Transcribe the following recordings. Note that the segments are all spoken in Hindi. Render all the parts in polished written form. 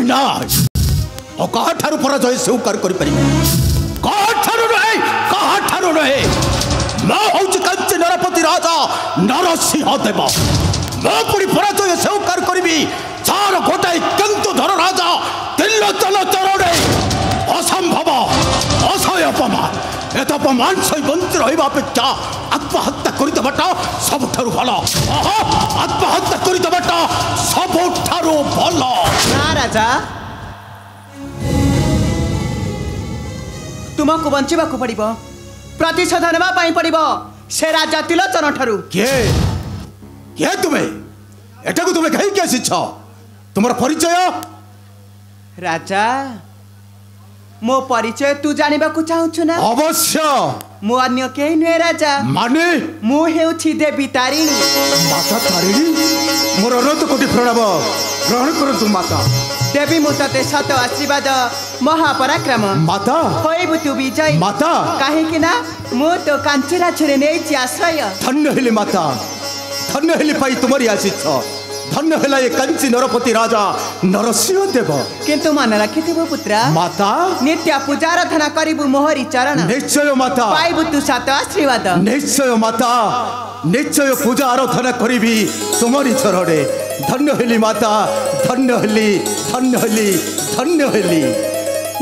ना कहाठारू पराजय स्वीकार कर कांची नरपति राजा नरसिंह देव मो पुणी पराजय स्वीकार करी चार गोटाए किंतु धर राजा त्रिलोचन चरण असंभव असह्य अपमान एत अपमान सही बंची रहा अपेक्षा आत्महत्या करदेटा सबुठारु भल आत्महत्या करदेटा सबुठारु भल ना राजा तुमको बंचिबा को पड़िबो प्रतिशोध नेबा पई पड़िबो से राजा त्रिलोचन ठारू के तुम्हें एटा को तुम्हें कहीं के शिक्षा तुम्हारा परिचय राजा मो परिचय तू जानिबा को चाहछु ना अवश्य मो अन्य केही नुहे राजा माने मु हेउछि देवी तारिणी माता तारिणी मोर अनंत कोटि प्रणाम ग्रहण करतु माता देवी मु तते शत आशीर्वाद महापराक्रम माता होइबु तू विजय माता काहे कि ना मु तो कांचीरा छरे नेछि आश्रय धन्य हेली माता धन्य हेली पाई तुम्हारी आशीष धन्य हेला ये कंची नरपति राजा नरसिंह देव किंतु मन रखिथिबो पुत्र माता नित्य पूजा आराधना करिबु मोहरी चरण निश्चय माता पाइबु तू सात आशीर्वाद निश्चय माता निश्चय पूजा आराधना करिबी तुम्हारी चरणे धन्य हेली माता धन्य हेली धन्य हेली धन्य हेली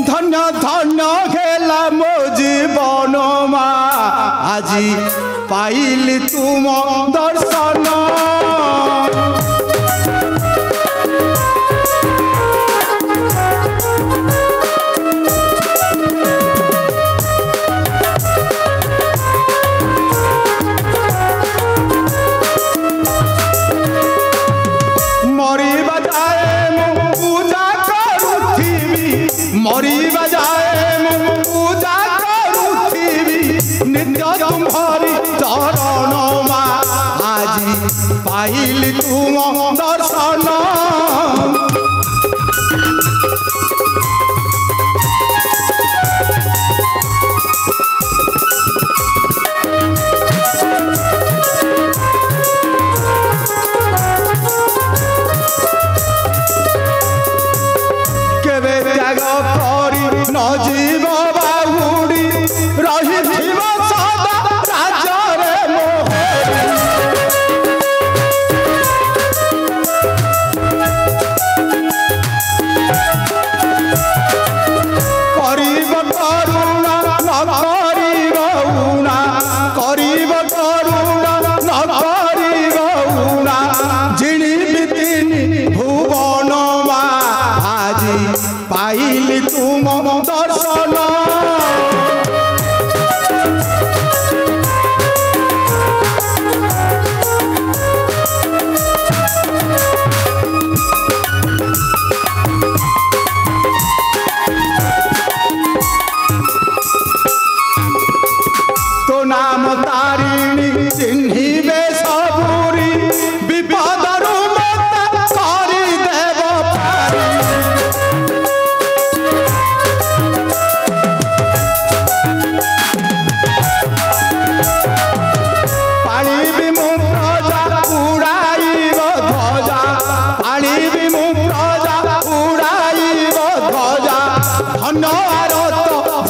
धन्य धन्य हेला मो जीवन मा आजी पाइली तुम दर्शन मरी बजाए पूजा करूथी नित्य तुम्हारी चरण आज पाइल तुम दर्शन जीव बाहुड़ी रही जीव सदा राजा रे करीब करुणा न करीब उना करीब करुणा न करीब उना जिणी बितिनी भुवन आज पाइली तुम दर्शन तो नाम तारिणी चिन्हिबे सबूरी विपदरु मत करी देव पारी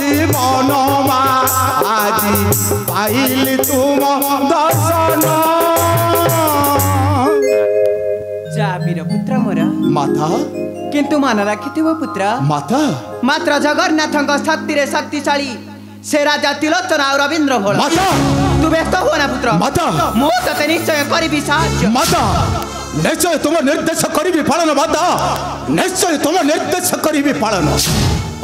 जीवन आज पाइल तुम दर्शन जा वीर पुत्र मोर माता किंतु मान रखिथिबो पुत्र माता मात्र जगन्नाथଙ୍କ शक्तिरे शक्तिशाली से राजा त्रिलोचन और रविंद्र भोल माता तू व्यस्त हो ना पुत्र माता मो तते निश्चय करिबि साहाय्य माता निश्चय तुम निर्देश करिबि पालन माता निश्चय तुम निर्देश करिबि पालन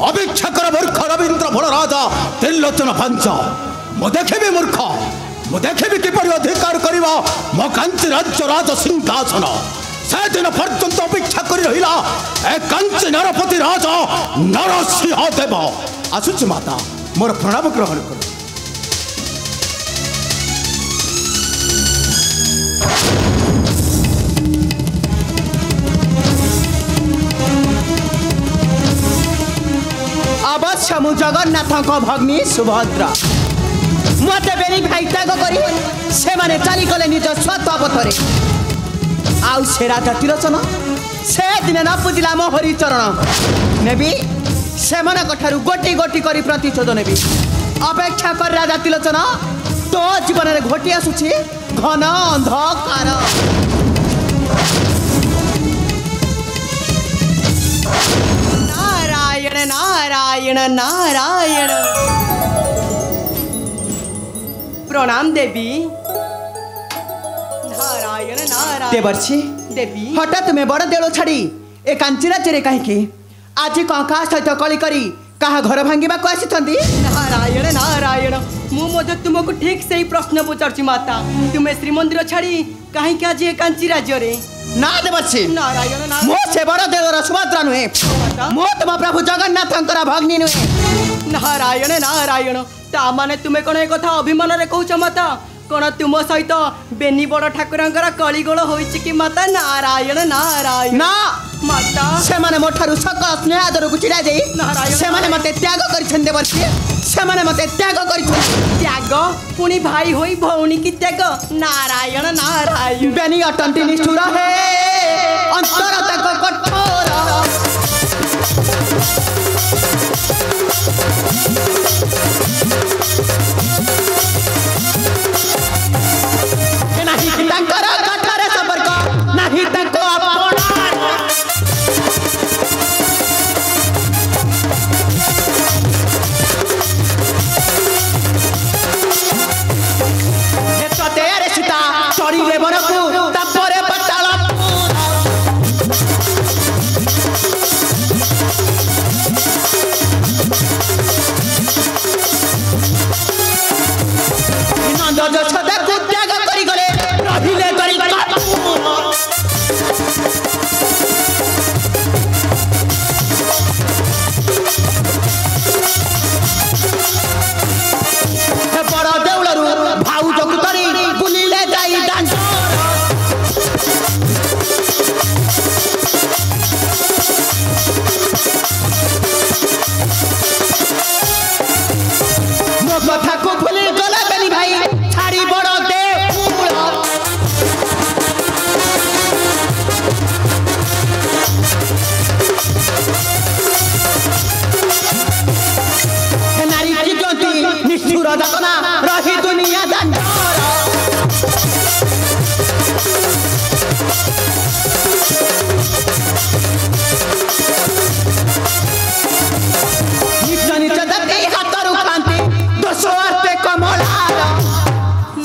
अपेक्षा कर मूर्ख रविंद्र भोल राजा त्रिलोचन पंच मु देखेबि मूर्ख मु देखेबि किपरि अधिकार करिबा मो कांची राज्य राज सिंहासन से दिन पर्यंत अपेक्षा कर रहिला ए कांची नरपति राजा नरसिंह देव आसुच माता मोर प्रणाम ग्रहण कर अवश्य मु जगन्नाथ भग्नी सुभद्रा मत बेनी भाई त्याग करी से माने चली गले निज स्वत पथरे आउ से राजा त्रिलोचन से दिन न पूजिला मो हरिचरण नेबी सेमानक ठारू गोटी गोटी करी प्रतिशोध नेबी अपेक्षा कर राजा त्रिलोचन तो जीवन में घटी आसुची घन अंधकार नारायण नारायण नारायण प्रणाम देवी नारायण नारायण देवर्षि देवी हठात में बड़ देव छाड़ी ए कांची राज्य कहीं आज कंका सहित कली करी कहा घर भांगा को आसी नारायण नारायण मुझे तुमको ठीक से ही प्रश्न पचार माता तुम्हें श्रीमंदिर छाड़ी कहीं आज ए कांची राज्य रे ना देवर्षि नारायण मो से बड़ देवर सुभद्रा नुहे मो तुम प्रभु जगन्नाथ भग्नी नुहे नारायण नारायण ता माने तुम्हें कौन एक कथा अभिमान रे कहूच माता कौन तुम सहित बेनी बड़ ठाकुर कलिगोल कि माता नारायण नारायण ना माता से माने मोठारु सकल स्नेह आदर को चिड़ा जाई नारायण से माने मते त्याग करिछन देवर्षि से माने मते त्याग करिछन त्याग पुनी भाई होई भौणी की त्याग नारायण नारायण बेनी अटंती निष्ठुर हे अंतर तक कठोर नहीं तंकर कठोर संपर्क नहीं तंको अपना तेरे सीता चढ़ी ले बरकू तपरे पताल नंद जछदा को त्याग करी गले रहिले करी बड़ देउलरू भाऊ जकु तरी बुलिले जाई डांस मो कथा को भूली गला बेनी भाई छाड़ी बड़ दे नारी की ज्योति निष्ठुर दतना रही दुनिया दंड निच निच दते हाथरू खांती दोसोर्ते कमलार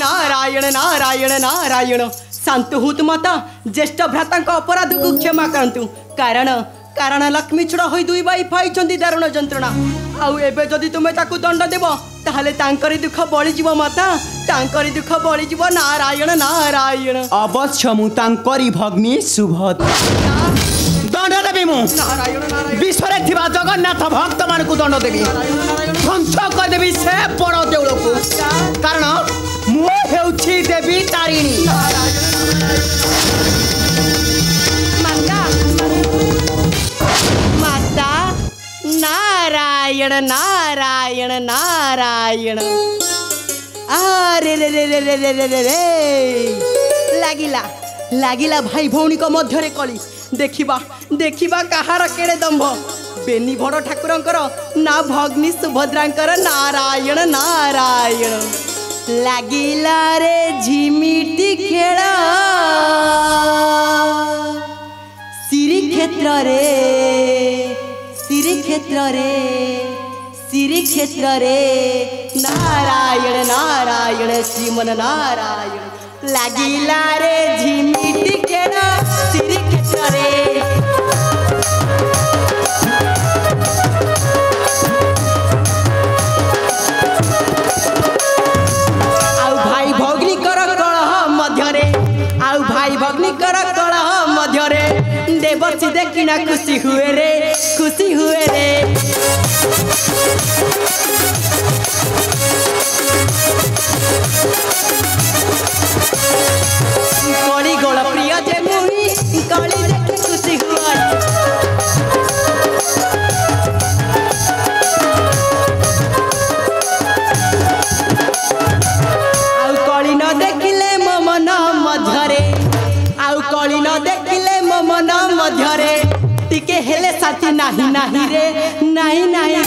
नारायण नारायण नारायण शांत हुत माता ज्येष्ठ भ्राता अपराध को क्षमा करंतु कारण कारण लक्ष्मी छुड़ा होई दुई भाई पाइछंती दारुण जंत्रणा आउ एबे जदि तुमे ताकू दंड देबो ताहले तांकरी दुख बळी जीव माता तांकरी दुख बळी जीव नारायण नारायण अवश्य मु तांकरी भग्नी सुभद्रा दंड देबी मु नारायण नारायण विश्वरे थिबा जगन्नाथ भक्त मान को दंड देबी ध्वंस कर देबी से बड़ देउल को कारण मु हेउछि देवी तारिणी माता नारायण नारायण नारायण अरे रे रे रे रे रे रे रे रे लागिला लागिला भाई भौणी को मध्य रे कली देखिबा देखिबा कहार केड़े दंभ बेनी बड़ ठाकुरंकर ना भग्नी सुभद्रांकर नारायण नारायण लागिला रे झिमिटी खेल श्रीक्षेत्र रे नारायण नारायण श्रीमन नारायण लागिला रे झिमिटी खेल श्रीक्षेत्र रे आउ भाई भग्नी कर कलह मध्यरे आउ भाई भग्नी कर कलह मध्यरे देवर्षि देखिना खुशी हुए रे कली गोल प्रिय जे मुही कली देखि खुशी हुआ आउ कली न देखिले मो मन मध्यरे आउ कली न देखिले मो मन मध्यरे टिके हेले साथी नाही नाही रे नाही नाही